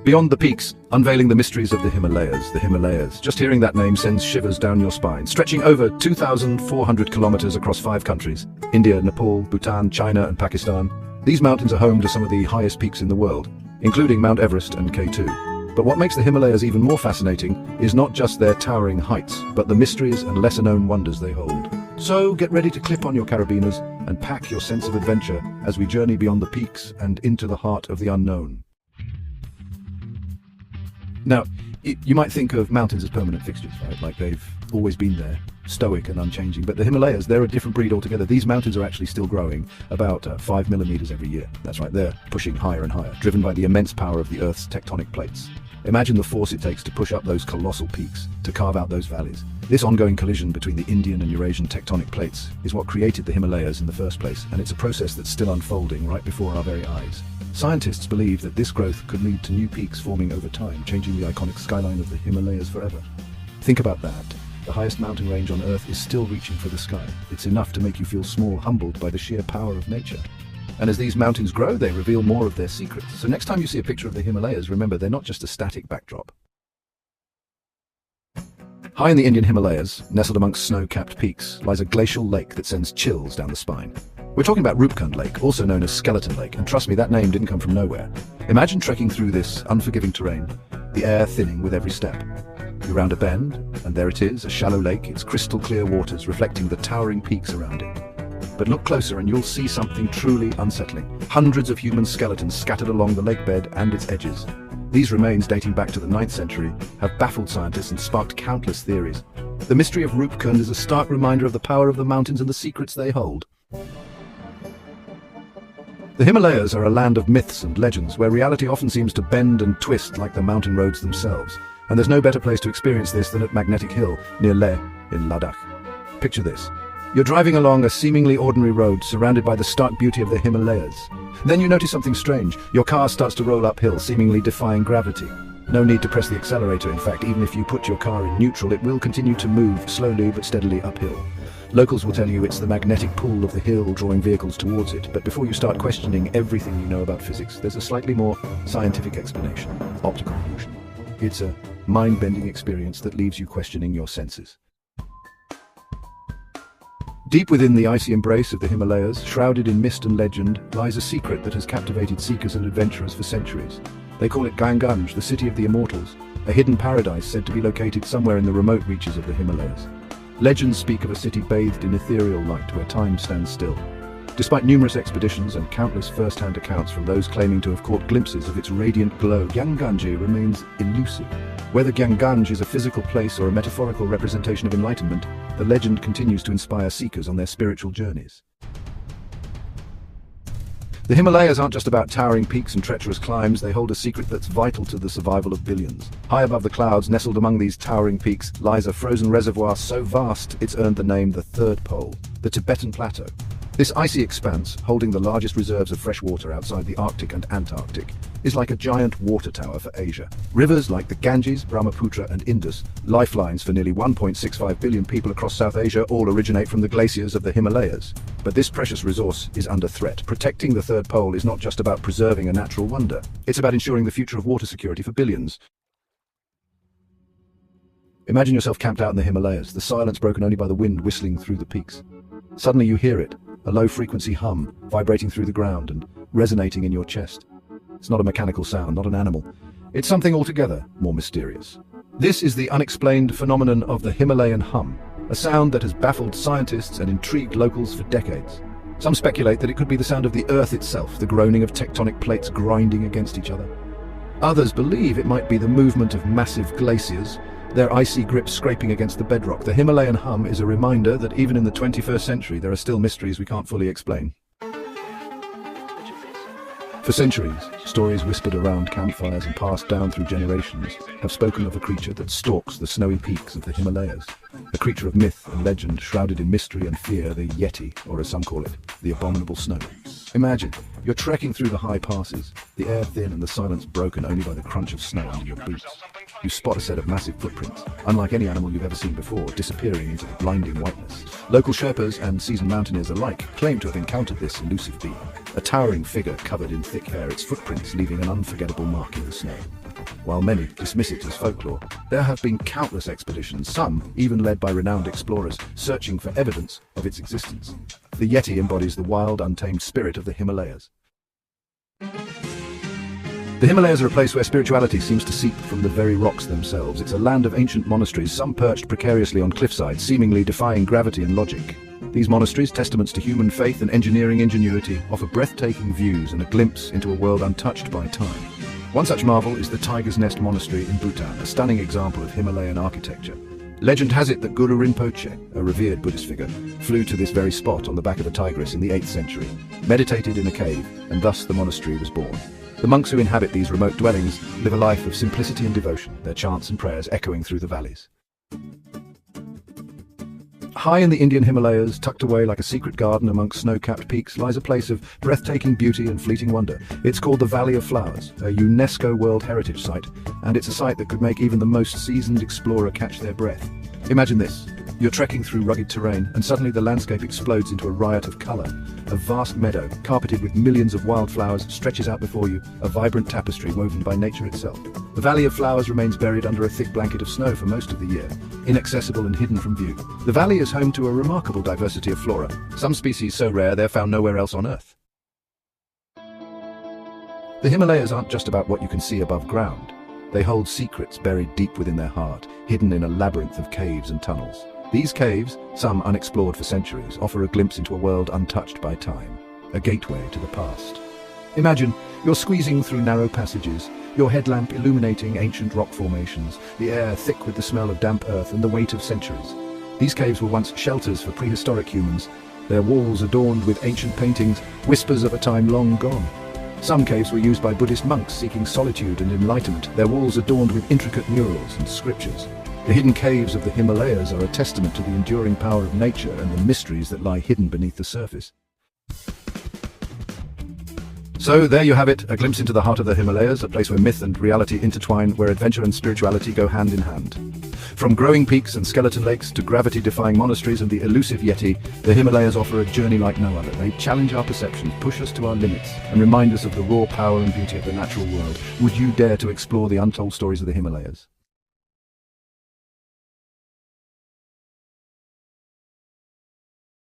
Beyond the peaks, unveiling the mysteries of the Himalayas. The Himalayas. Just hearing that name sends shivers down your spine. Stretching over 2,400 kilometers across 5 countries, India, Nepal, Bhutan, China and Pakistan, these mountains are home to some of the highest peaks in the world, including Mount Everest and K2. But what makes the Himalayas even more fascinating is not just their towering heights, but the mysteries and lesser-known wonders they hold. So get ready to clip on your carabiners and pack your sense of adventure as we journey beyond the peaks and into the heart of the unknown. Now, you might think of mountains as permanent fixtures, right? Like they've always been there, stoic and unchanging. But the Himalayas, they're a different breed altogether. These mountains are actually still growing about 5 millimeters every year. That's right, they're pushing higher and higher, driven by the immense power of the Earth's tectonic plates. Imagine the force it takes to push up those colossal peaks, to carve out those valleys. This ongoing collision between the Indian and Eurasian tectonic plates is what created the Himalayas in the first place, and it's a process that's still unfolding right before our very eyes. Scientists believe that this growth could lead to new peaks forming over time, changing the iconic skyline of the Himalayas forever. Think about that. The highest mountain range on Earth is still reaching for the sky. It's enough to make you feel small, humbled by the sheer power of nature. And as these mountains grow, they reveal more of their secrets. So next time you see a picture of the Himalayas, remember they're not just a static backdrop. High in the Indian Himalayas, nestled amongst snow-capped peaks, lies a glacial lake that sends chills down the spine. We're talking about Rupkund Lake, also known as Skeleton Lake, and trust me, that name didn't come from nowhere. Imagine trekking through this unforgiving terrain, the air thinning with every step. You round a bend, and there it is, a shallow lake, its crystal clear waters reflecting the towering peaks around it. But look closer and you'll see something truly unsettling. Hundreds of human skeletons scattered along the lake bed and its edges. These remains, dating back to the 9th century, have baffled scientists and sparked countless theories. The mystery of Rupkund is a stark reminder of the power of the mountains and the secrets they hold. The Himalayas are a land of myths and legends, where reality often seems to bend and twist like the mountain roads themselves. And there's no better place to experience this than at Magnetic Hill, near Leh, in Ladakh. Picture this. You're driving along a seemingly ordinary road, surrounded by the stark beauty of the Himalayas. Then you notice something strange. Your car starts to roll uphill, seemingly defying gravity. No need to press the accelerator. In fact, even if you put your car in neutral, it will continue to move slowly but steadily uphill. Locals will tell you it's the magnetic pull of the hill drawing vehicles towards it, but before you start questioning everything you know about physics, there's a slightly more scientific explanation: optical illusion. It's a mind-bending experience that leaves you questioning your senses. Deep within the icy embrace of the Himalayas, shrouded in mist and legend, lies a secret that has captivated seekers and adventurers for centuries. They call it Ganganj, the city of the immortals, a hidden paradise said to be located somewhere in the remote reaches of the Himalayas. Legends speak of a city bathed in ethereal light where time stands still. Despite numerous expeditions and countless first-hand accounts from those claiming to have caught glimpses of its radiant glow, Ganganj remains elusive. Whether Ganganj is a physical place or a metaphorical representation of enlightenment, the legend continues to inspire seekers on their spiritual journeys. The Himalayas aren't just about towering peaks and treacherous climbs, they hold a secret that's vital to the survival of billions. High above the clouds, nestled among these towering peaks, lies a frozen reservoir so vast it's earned the name the Third Pole, the Tibetan Plateau. This icy expanse, holding the largest reserves of fresh water outside the Arctic and Antarctic, is like a giant water tower for Asia. Rivers like the Ganges, Brahmaputra and Indus, lifelines for nearly 1.65 billion people across South Asia, all originate from the glaciers of the Himalayas. But this precious resource is under threat. Protecting the Third Pole is not just about preserving a natural wonder. It's about ensuring the future of water security for billions. Imagine yourself camped out in the Himalayas, the silence broken only by the wind whistling through the peaks. Suddenly you hear it, a low-frequency hum, vibrating through the ground and resonating in your chest. It's not a mechanical sound, not an animal. It's something altogether more mysterious. This is the unexplained phenomenon of the Himalayan hum, a sound that has baffled scientists and intrigued locals for decades. Some speculate that it could be the sound of the Earth itself, the groaning of tectonic plates grinding against each other. Others believe it might be the movement of massive glaciers, their icy grips scraping against the bedrock. The Himalayan hum is a reminder that even in the 21st century, there are still mysteries we can't fully explain. For centuries, stories whispered around campfires and passed down through generations have spoken of a creature that stalks the snowy peaks of the Himalayas. A creature of myth and legend, shrouded in mystery and fear, the Yeti, or as some call it, the abominable snow. Imagine, you're trekking through the high passes, the air thin and the silence broken only by the crunch of snow under your boots. You spot a set of massive footprints, unlike any animal you've ever seen before, disappearing into the blinding whiteness. Local Sherpas and seasoned mountaineers alike claim to have encountered this elusive being, a towering figure covered in thick hair, its footprints leaving an unforgettable mark in the snow. while many dismiss it as folklore. There have been countless expeditions, some even led by renowned explorers, searching for evidence of its existence. The Yeti embodies the wild, untamed spirit of the Himalayas. The Himalayas are a place where spirituality seems to seep from the very rocks themselves. It's a land of ancient monasteries, some perched precariously on cliffsides, seemingly defying gravity and logic. These monasteries, testaments to human faith and engineering ingenuity, offer breathtaking views and a glimpse into a world untouched by time. One such marvel is the Tiger's Nest Monastery in Bhutan, a stunning example of Himalayan architecture. Legend has it that Guru Rinpoche, a revered Buddhist figure, flew to this very spot on the back of a tigress in the 8th century, meditated in a cave, and thus the monastery was born. The monks who inhabit these remote dwellings live a life of simplicity and devotion, their chants and prayers echoing through the valleys. High in the Indian Himalayas, tucked away like a secret garden amongst snow-capped peaks, lies a place of breathtaking beauty and fleeting wonder. It's called the Valley of Flowers, a UNESCO World Heritage Site, and it's a site that could make even the most seasoned explorer catch their breath. Imagine this. You're trekking through rugged terrain, and suddenly the landscape explodes into a riot of colour. A vast meadow, carpeted with millions of wildflowers, stretches out before you, a vibrant tapestry woven by nature itself. The Valley of Flowers remains buried under a thick blanket of snow for most of the year, inaccessible and hidden from view. The valley is home to a remarkable diversity of flora, some species so rare they're found nowhere else on Earth. The Himalayas aren't just about what you can see above ground. They hold secrets buried deep within their heart, hidden in a labyrinth of caves and tunnels. These caves, some unexplored for centuries, offer a glimpse into a world untouched by time, a gateway to the past. Imagine you're squeezing through narrow passages, your headlamp illuminating ancient rock formations, the air thick with the smell of damp earth and the weight of centuries. These caves were once shelters for prehistoric humans, their walls adorned with ancient paintings, whispers of a time long gone. Some caves were used by Buddhist monks seeking solitude and enlightenment, their walls adorned with intricate murals and scriptures. The hidden caves of the Himalayas are a testament to the enduring power of nature and the mysteries that lie hidden beneath the surface. So there you have it, a glimpse into the heart of the Himalayas, a place where myth and reality intertwine, where adventure and spirituality go hand in hand. From growing peaks and skeleton lakes to gravity-defying monasteries and the elusive Yeti, the Himalayas offer a journey like no other. They challenge our perceptions, push us to our limits, and remind us of the raw power and beauty of the natural world. Would you dare to explore the untold stories of the Himalayas?